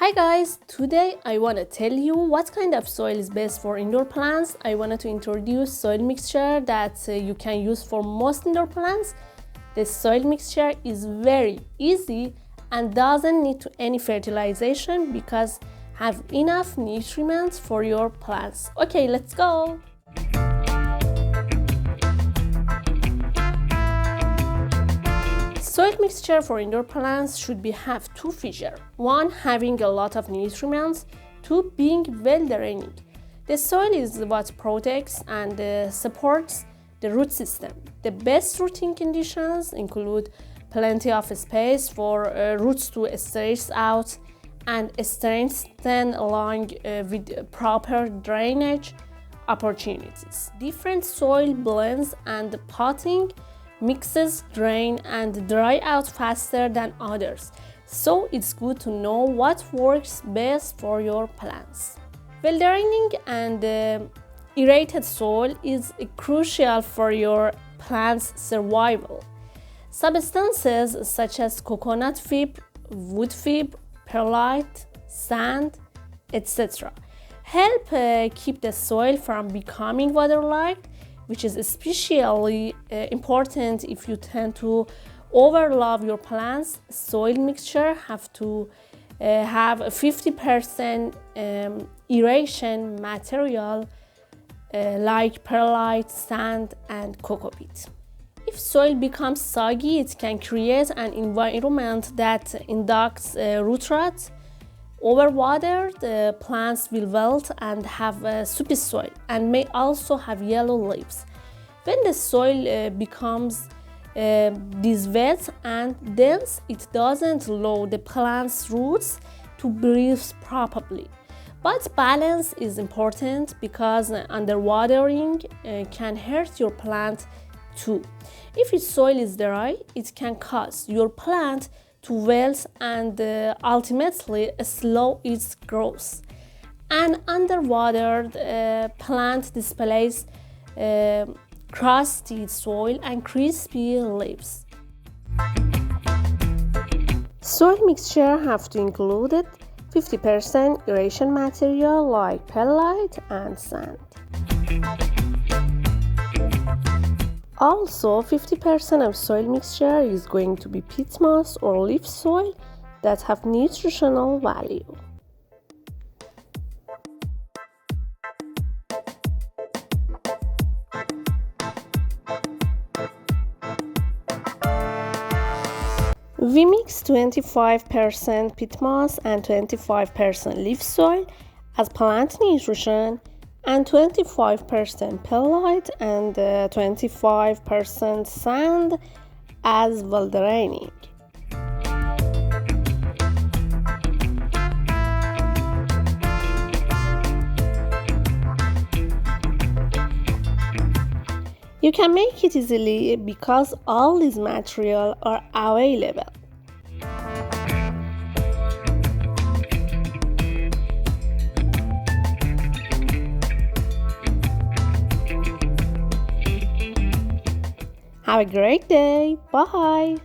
Hi guys, today I want to tell you what kind of soil is best for indoor plants. I wanted to introduce soil mixture that you can use for most indoor plants. The soil mixture is very easy and doesn't need any fertilization because have enough nutrients for your plants. Okay, let's go. Soil mixture for indoor plants should have two features. One, having a lot of nutrients. Two, being well draining. The soil is what protects and supports the root system. The best rooting conditions include plenty of space for roots to stretch out and strengthen along with proper drainage opportunities. Different soil blends and potting mixes drain and dry out faster than others, so it's good to know what works best for your plants. Well draining and aerated soil is crucial for your plants' survival. Substances such as coconut fiber, wood fiber, perlite, sand, etc. help keep the soil from becoming waterlogged, which is especially important if you tend to overlove your plants. Soil mixture have to have a 50% aeration material like perlite, sand, and coco peat. If soil becomes soggy, it can create an environment that induces root rot. Overwatered plants will wilt and have soupy soil and may also have yellow leaves. When the soil becomes this wet and dense, it doesn't allow the plant's roots to breathe properly. But balance is important because underwatering can hurt your plant too. If its soil is dry, it can cause your plant to wilt and ultimately slow its growth. An underwatered plant displays crusty soil and crispy leaves. Soil mixture have to include 50% aeration material like perlite and sand. Also, 50% of soil mixture is going to be peat moss or leaf soil that have nutritional value. We mix 25% peat moss and 25% leaf soil as plant nutrition, and 25% perlite and 25% sand as well draining. You can make it easily because all these materials are available. Have a great day. Bye.